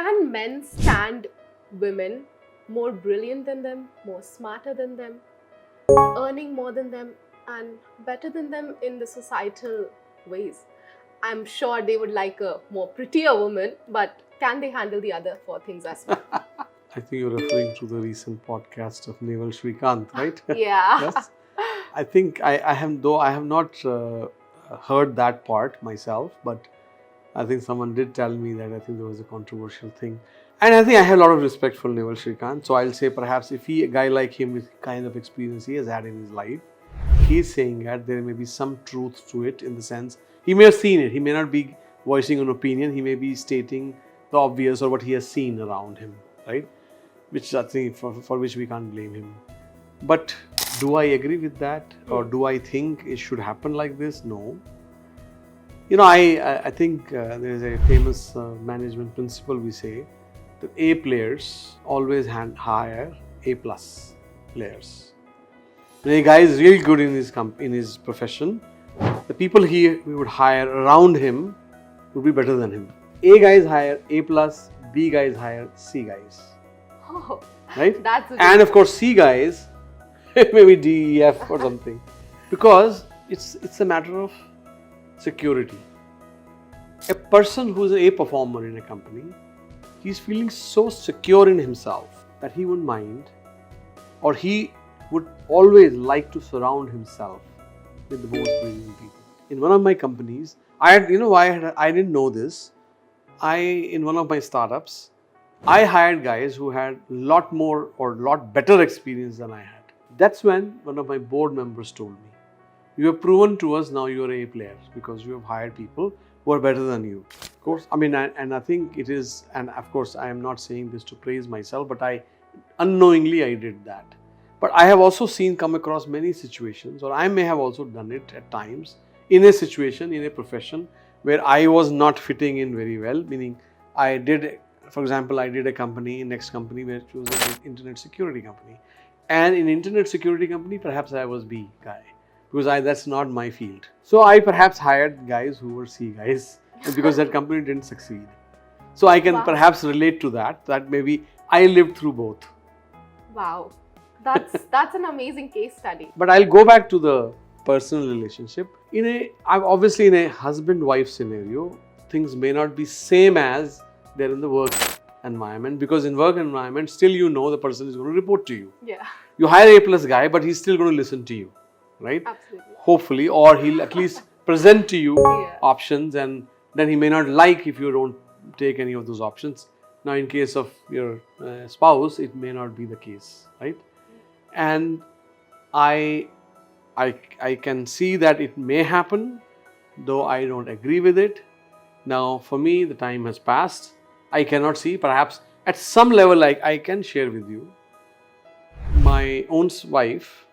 Can men stand women more brilliant than them, more smarter than them, earning more than them, and better than them in the societal ways? I'm sure they would like a more prettier woman, but can they handle the other four things as well? I think you're referring to the recent podcast of Naval Shrikant, right? Yeah. Yes. I think I have not heard that part myself, but I think someone did tell me that I think there was a controversial thing. And I think I have a lot of respect for Naval Shrikant. So I'll say perhaps if a guy like him with kind of experience he has had in his life, he's saying that there may be some truth to it in the sense he may have seen it. He may not be voicing an opinion. He may be stating the obvious or what he has seen around him, right? Which I think for which we can't blame him. But do I agree with that, or do I think it should happen like this? No. You know, I think there is a famous management principle we say that A players always hire A plus players. When a guy is really good in his profession, the people we would hire around him would be better than him. A guys hire A plus, B guys hire C guys. Oh, right? That's and of course C guys, maybe D, E, F or something. Because it's a matter of security. A person who is a performer in a company, he's feeling so secure in himself that he wouldn't mind, or he would always like to surround himself with the most brilliant people. In one of my companies, I didn't know this. In one of my startups, I hired guys who had a lot more or lot better experience than I had. That's when one of my board members told me, "You have proven to us now you are A player because you have hired people who are better than you." Of course, and I think it is, and of course, I am not saying this to praise myself, but unknowingly I did that. But I have also come across many situations, or I may have also done it at times, in a situation, in a profession where I was not fitting in very well, meaning for example, I did a company, next company, which was an internet security company. And in internet security company, perhaps I was B guy, because that's not my field. So I perhaps hired guys who were C guys, because that company didn't succeed. So I can perhaps relate to that maybe I lived through both. Wow. That's an amazing case study. But I'll go back to the personal relationship. Obviously in a husband-wife scenario, things may not be same as they're in the work environment, because in work environment, still the person is going to report to you. Yeah. You hire A plus guy, but he's still going to listen to you, right? Absolutely. Hopefully, or he'll at least present to you options, and then he may not like if you don't take any of those options. Now, in case of your spouse, it may not be the case, right? And I can see that it may happen, though I don't agree with it. Now, for me, the time has passed. I cannot see. Perhaps at some level, I can share with you. My own wife,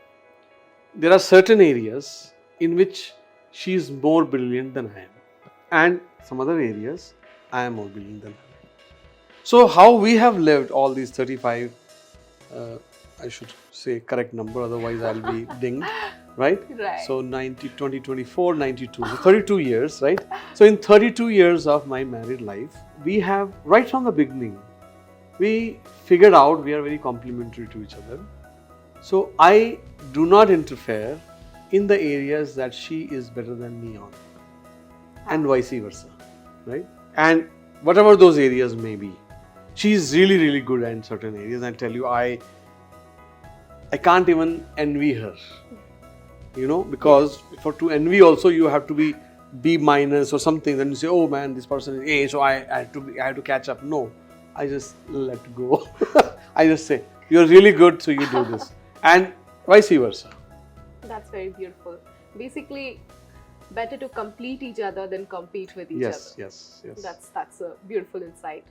there are certain areas in which she is more brilliant than I am. And some other areas, I am more brilliant than her. So how we have lived all these 35, I should say correct number, otherwise I'll be dinged, right? Right. So 2024, 92, so 32 years, right? So in 32 years of my married life, we have, right from the beginning, we figured out we are very complementary to each other. So I do not interfere in the areas that she is better than me on, and vice versa, right? And whatever those areas may be, she is really, really good at certain areas. I tell you, I can't even envy her, because to envy also you have to be B minus or something. Then you say, oh man, this person is A, so I have to catch up. No, I just let go. I just say, you're really good, so you do this, and vice versa. That's very beautiful. Basically, better to complete each other than compete with each other. Yes. That's a beautiful insight.